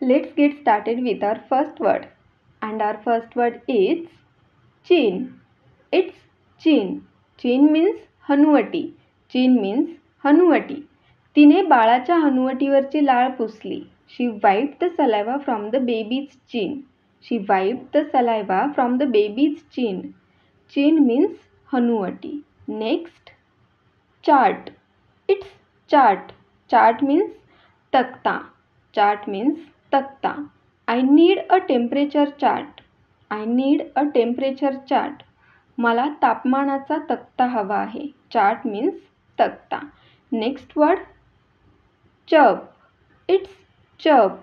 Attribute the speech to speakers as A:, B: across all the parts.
A: Let's get started with our first word. And our first word is chin. It's chin. Chin means हनुवटी. Chin means हनुवटी. तिने बाळाच्या हनुवटीवरची लाळ पुसली. She wiped the saliva from the baby's chin. She wiped the saliva from the baby's chin. Chin means हनुवटी. Next, chart. It's chart. Chart means तक्ता. Chart means तक्ता. I need a temperature chart. I need a temperature chart. मला तापमानाचा तक्ता हवा आहे. Chart means तक्ता. Next word, chirp. It's chirp.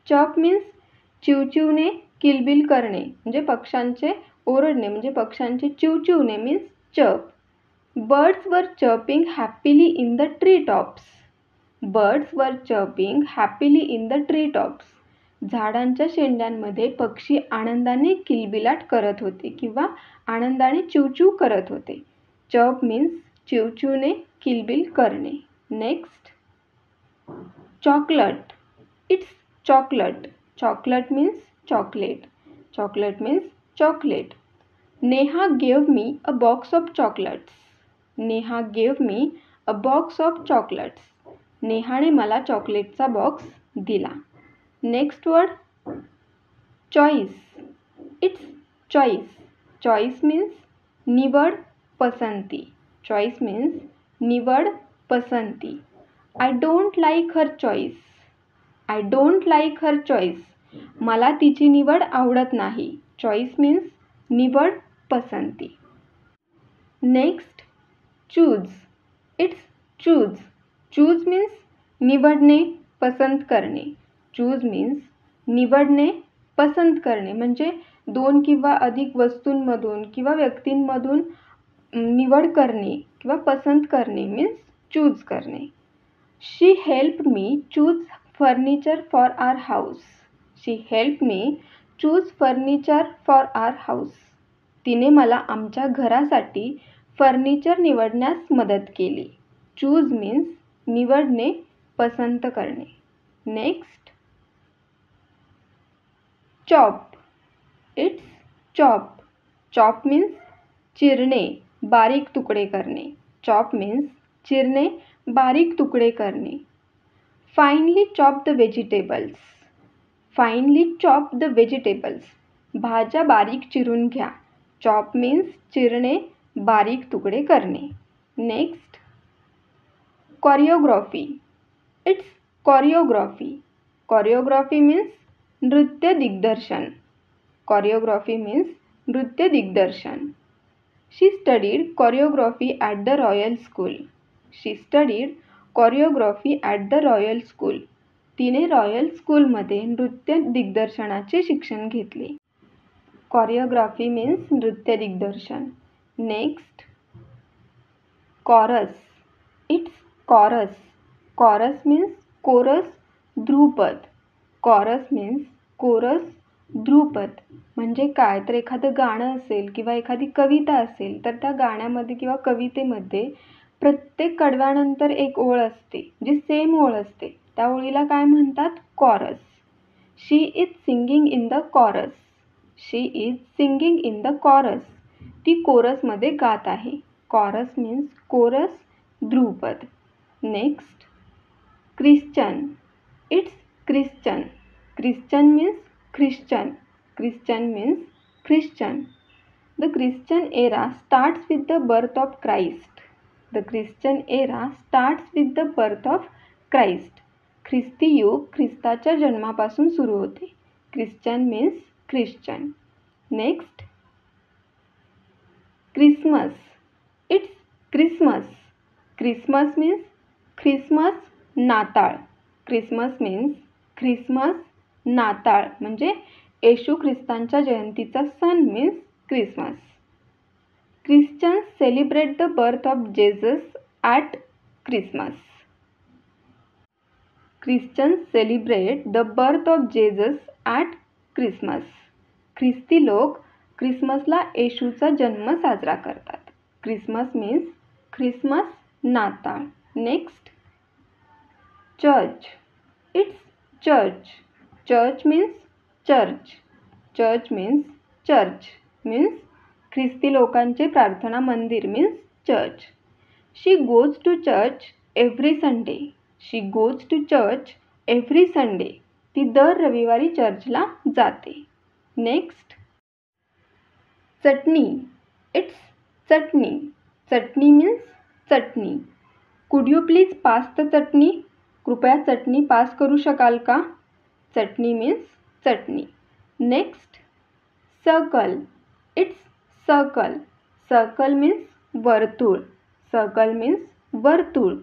A: Chirp means चिवचिवणे, किलबिल करणे, म्हणजे पक्ष्यांचे ओरडणे, म्हणजे पक्ष्यांचे चिवचिवणे means chirp. Birds were chirping happily in the treetops. Birds were chirping happily in the treetops. झाडांच्या शेंड्यांमध्ये पक्षी आनंदाने किलबिलाट करत होते किंवा आनंदाने चिवचिव करत होते. चर्प मीन्स चिवचिवणे, किलबिल करणे. Next, chocolate. It's chocolate. Chocolate means chocolate. Chocolate means chocolate. Neha gave me a box of chocolates. Neha gave me a box of chocolates. नेहाने मला चॉकलेटचा बॉक्स दिला. Next word, choice. It's choice. Choice means निवड, पसंती. Choice means निवड, पसंती. I don't like her choice. I don't like her choice. मला तिची निवड आवडत नाही. चॉईस मीन्स निवड, पसंती. Next, choose. It's choose. Choose means निवडणे, पसंत करणे. चूज मीन्स निवडणे, पसंत करणे, म्हणजे दोन किंवा अधिक वस्तूंमधून किंवा व्यक्तींमधून निवड करणे किंवा पसंत करणे मीन्स चूज करणे. She help me choose furniture for our house. She help me choose furniture for our house. तिने मला आमच्या घरासाठी फर्निचर निवडण्यास मदत केली. चूज मीन्स निवडणे, पसंत करणे. Next, chop. It's chop. Chop means चिरणे, बारीक तुकडे करणे. चॉप मीन्स चिरणे, बारीक तुकडे करणे. Finally chop the vegetables. Finally chop the vegetables. भाज्या बारीक चिरून घ्या. चॉप मीन्स चिरणे, बारीक तुकडे करणे. Next, choreography. It's choreography. Choreography means नृत्य दिग्दर्शन. कोरिओग्राफी मीन्स नृत्य दिग्दर्शन. She studied choreography at the royal school. She studied choreography at the royal school. तिने रॉयल स्कूलमध्ये नृत्य दिग्दर्शनाचे शिक्षण घेतले. कोरिओग्राफी मीन्स नृत्य दिग्दर्शन. Next, chorus. It's chorus. Chorus means chorus, ध्रुपद. कॉरस मीन्स कोरस, ध्रुपद. म्हणजे काय, तर एखादं गाणं असेल किंवा एखादी कविता असेल तर त्या गाण्यामध्ये किंवा कवितेमध्ये प्रत्येक कडव्यानंतर एक ओळ असते जी सेम ओळ असते. त्या ओळीला काय म्हणतात, chorus. She is singing in the chorus. She is singing in the chorus. ती कोरसमध्ये गात आहे. कॉरस मीन्स कोरस, ध्रुपद. Next, Christian. It's Christian. Christian means Christian. Christian means Christian. The Christian era starts with the birth of Christ. The Christian era starts with the birth of Christ. ख्रिस्ती युग ख्रिस्ताच्या जन्मापासून सुरू होते. Christian means Christian. Next, Christmas. It's Christmas. Christmas means Christmas, नाताळ. Christmas means Christmas, नाताळ, म्हणजे येशू ख्रिस्तांच्या जयंतीचा सण means Christmas. Christians celebrate the birth of Jesus at Christmas. Christians celebrate the birth of Jesus at Christmas. ख्रिस्ती लोक क्रिसमसला येशूचा जन्म साजरा करतात. क्रिसमस मीन्स ख्रिसमस, नाताळ. Next, church. It's church. Church means church. Church means church मीन्स ख्रिस्ती लोकांचे प्रार्थना मंदिर means church. She goes to church every Sunday. She goes to church every Sunday. ती दर रविवारी चर्चला जाते. Next, chutney. It's chutney. Chutney means chutney. Could you please pass the chutney. कृपया चटणी पास करू शकाल का. Chutney means chutney. Next, circle. It's circle. Circle means वर्तुळ. सर्कल मीन्स वर्तुळ.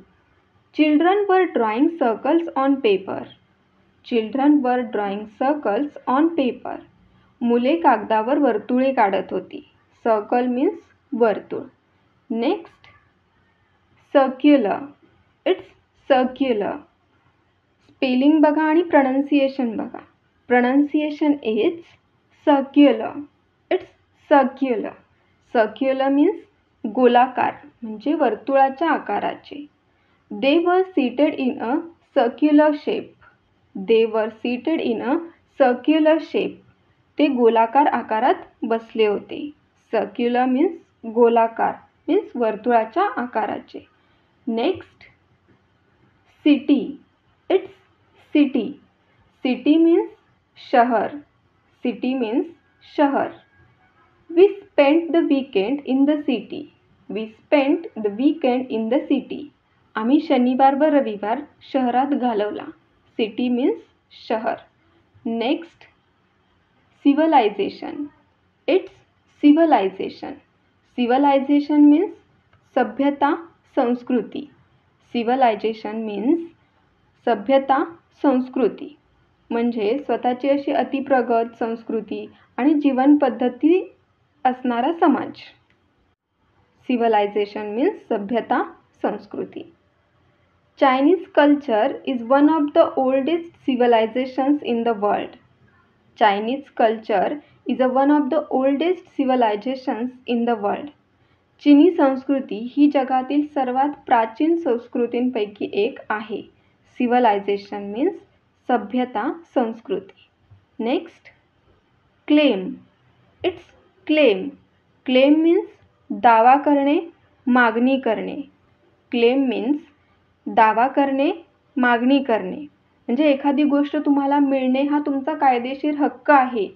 A: Children were drawing circles on paper. Children were drawing circles on paper. मुले कागदावर वर्तुळे काढत होती. सर्कल मीन्स वर्तुळ. Next, circular. It's circular. Spelling बघा आणि प्रनन्सिएशन बघा. Pronunciation is circular. It's circular. Circular means गोलाकार म्हणजे वर्तुळाच्या आकाराचे. They were seated in a circular shape. They were seated in a circular shape. ते गोलाकार आकारात बसले होते. सर्क्युलर मीन्स गोलाकार मीन्स वर्तुळाच्या आकाराचे. Next, city. It's city. City means शहर. सिटी मीन्स शहर. We spent the weekend in the city. We spent the weekend in the city. आम्ही शनिवार व रविवार शहरात घालवला. सिटी मीन्स शहर. Next, civilisation. It's civilisation. Civilisation means सभ्यता, संस्कृती. सिव्हिलायझेशन मीन्स सभ्यता, संस्कृती म्हणजे स्वतःची अशी अतिप्रगत संस्कृती आणि जीवनपद्धती असणारा समाज. सिव्हिलायझेशन मीन्स सभ्यता, संस्कृती. Chinese culture is one of the oldest civilizations in the world. Chinese culture is one of the oldest civilizations in the world. चीनी संस्कृती ही जगातील सर्वात प्राचीन संस्कृतींपैकी एक आहे. सिव्हिलायझेशन मीन्स सभ्यता, संस्कृती. Next, claim. It's claim. Claim means दावा करणे, मागणी करणे. क्लेम मीन्स दावा करणे, मागणी करणे म्हणजे एखादी गोष्ट तुम्हाला मिळणे हा तुमचा कायदेशीर हक्क आहे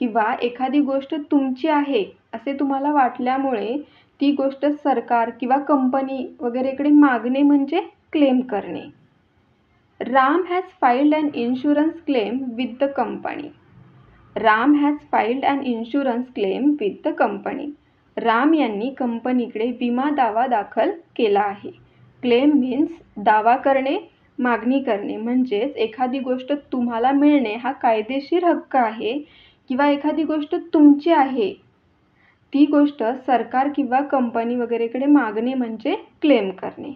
A: किंवा एखादी गोष्ट तुमची आहे असे तुम्हाला वाटल्यामुळे ती गोष्ट सरकार किंवा कंपनी वगैरेकडे मागणे म्हणजे क्लेम करणे. Ram has filed an insurance claim with the company. Ram has filed an insurance claim with the company. Ram यांनी कंपनीकडे विमा दावा दाखल केला आहे. क्लेम मीन्स दावा करणे, मागणी करणे म्हणजेच एखादी गोष्ट तुम्हाला मिळणे हा कायदेशीर हक्क आहे किंवा एखादी गोष्ट तुमची आहे ती गोष्ट सरकार किंवा कंपनी वगैरेकडे मागणे म्हणजे क्लेम करणे.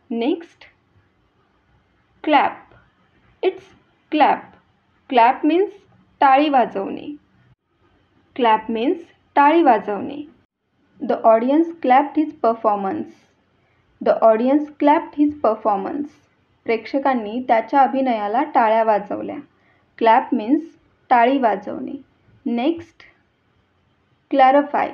A: Next, clap. It's clap. Clap means टाळी वाजवणे. क्लॅप मीन्स टाळी वाजवणे. The audience clapped his performance. The audience clapped his performance. प्रेक्षकांनी त्याच्या अभिनयाला टाळ्या वाजवल्या. क्लॅप मीन्स टाळी वाजवणे. Next, clarify.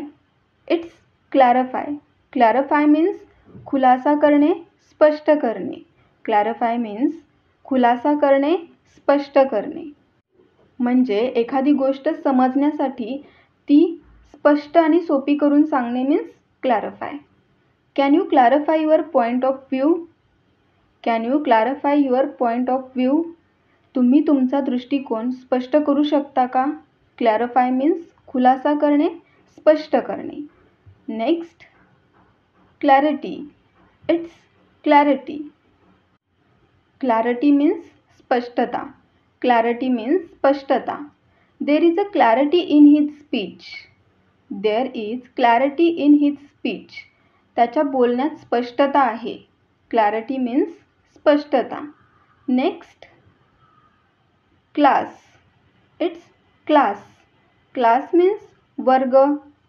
A: It's clarify. Clarify means खुलासा करणे, स्पष्ट करणे. क्लॅरिफाय मीन्स खुलासा करणे, स्पष्ट करणे म्हणजे एखादी गोष्ट समजण्यासाठी ती स्पष्ट आणि सोपी करून सांगणे means clarify. Can you clarify your point of view. Can you clarify your point of view. तुम्ही तुमचा दृष्टिकोन स्पष्ट करू शकता का. क्लॅरिफाय मीन्स खुलासा करणे, स्पष्ट करणे. Next, clarity. It's clarity. Clarity means स्पष्टता. क्लॅरिटी मीन्स स्पष्टता. There is a clarity in his speech. There is clarity in his speech. त्याच्या बोलण्यात स्पष्टता आहे. क्लॅरिटी मीन्स स्पष्टता. Next, class. It's class. Class means वर्ग,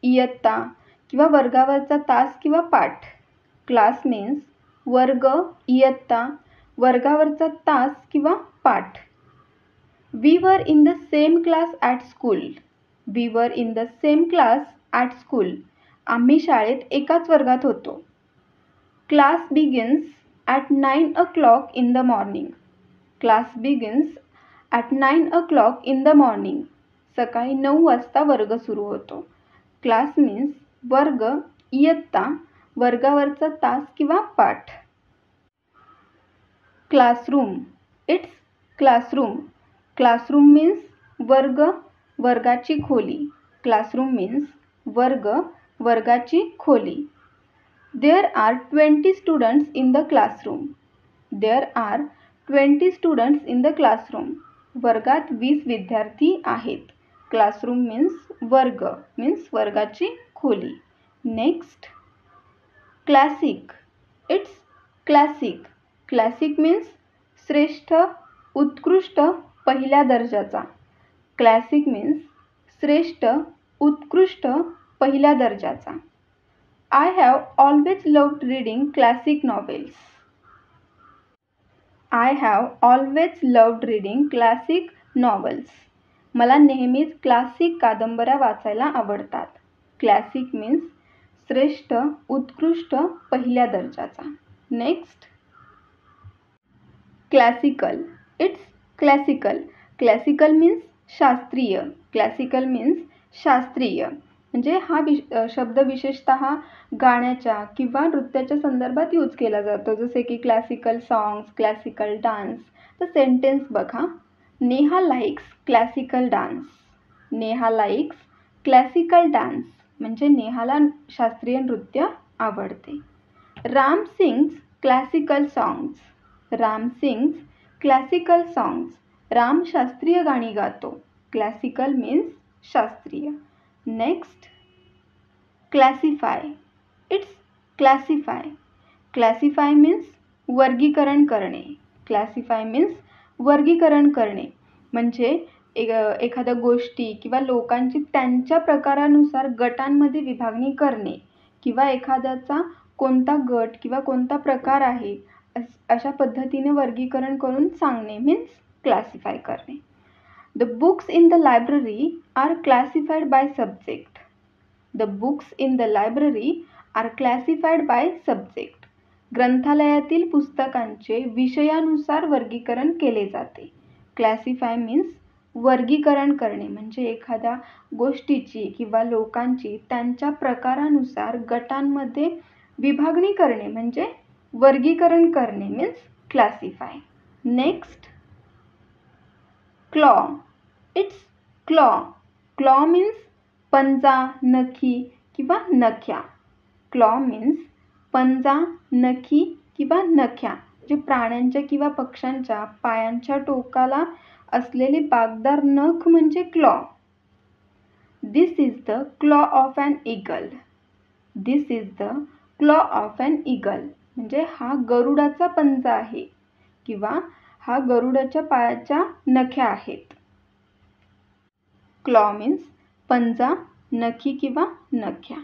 A: इयत्ता किंवा वर्गावरचा तास किंवा पाठ. क्लास मीन्स वर्ग, इयत्ता, वर्गावरचा तास किंवा पाठ. We were in the same class at school. We were in the same class at school. आम्ही शाळेत एकाच वर्गात होतो. Class begins at 9 o'clock in the morning. Class begins at 9 o'clock in the morning. सकाळी 9 वाजता वर्ग सुरू होतो. Class means वर्ग, इयत्ता, वर्गावरचा तास किंवा पाठ. Classroom. It's classroom. Classroom means वर्ग, वर्गाची खोली. Classroom means वर्ग, वर्गाची खोली. There are 20 students in the classroom. There are 20 students in the classroom. वर्गात 20 विद्यार्थी आहेत. Classroom means वर्ग, means वर्गाची खोली. Next, classic. It's classic. Classic means श्रेष्ठ, उत्कृष्ट, पहिल्या दर्जाचा. Classic means श्रेष्ठ, उत्कृष्ट, पहिल्या दर्जाचा. I have always loved reading classic novels. I have always loved reading classic novels. मला नेहमीच क्लासिक कादंबऱ्या वाचायला आवडतात. Classic means श्रेष्ठ, उत्कृष्ट, पहिल्या दर्जाचा. Next, classical. It's classical. Classical means शास्त्रीय. Classical means शास्त्रीय. म्हणजे हा शब्द विशेषतः गाण्याच्या किंवा नृत्याच्या संदर्भात यूज केला जातो, जसे की क्लासिकल सॉंग्स, क्लासिकल डान्स. तर सेंटेन्स बघा. Neha likes classical dance. Neha likes classical dance म्हणजे नेहाला शास्त्रीय नृत्य आवडते. Ram sings classical songs. Ram sings classical songs. Ram शास्त्रीय गाणी गातो. क्लासिकल मीन्स शास्त्रीय. Next, classify. It's classify. Classify means वर्गीकरण करणे. क्लासिफाय मीन्स वर्गीकरण करणे म्हणजे एखाद्या गोष्टी किंवा लोकांची त्यांच्या प्रकारानुसार गटांमध्ये विभागणी करणे किंवा एखाद्याचा कोणता गट किंवा कोणता प्रकार आहे अशा पद्धतीने वर्गीकरण करून सांगणे मीन्स क्लासिफाय करणे. The books in the library are classified by subject. The books in the library are classified by subject. ग्रंथालयातील पुस्तकांचे विषयानुसार वर्गीकरण केले जाते. Classify means वर्गीकरण करणे म्हणजे एखाद्या गोष्टीची किंवा लोकांची त्यांच्या प्रकारानुसार गटांमध्ये विभागणी करणे म्हणजे वर्गीकरण करणे means classify. Next, claw. It's claw. Claw means पंजा, नखी किंवा नख्या. क्लॉ मीन्स पंजा, नखी किंवा नख्या जे प्राण्यांच्या किंवा पक्ष्यांच्या पायांच्या टोकाला असलेले बागदार नख म्हणजे claw. This is the claw of an eagle. This is the claw of an eagle म्हणजे हा गरुडाचा पंजा आहे किंवा हा गरुडाच्या पायाच्या नख्या आहेत. क्लॉ मीन्स पंजा, नखी किंवा नख्या.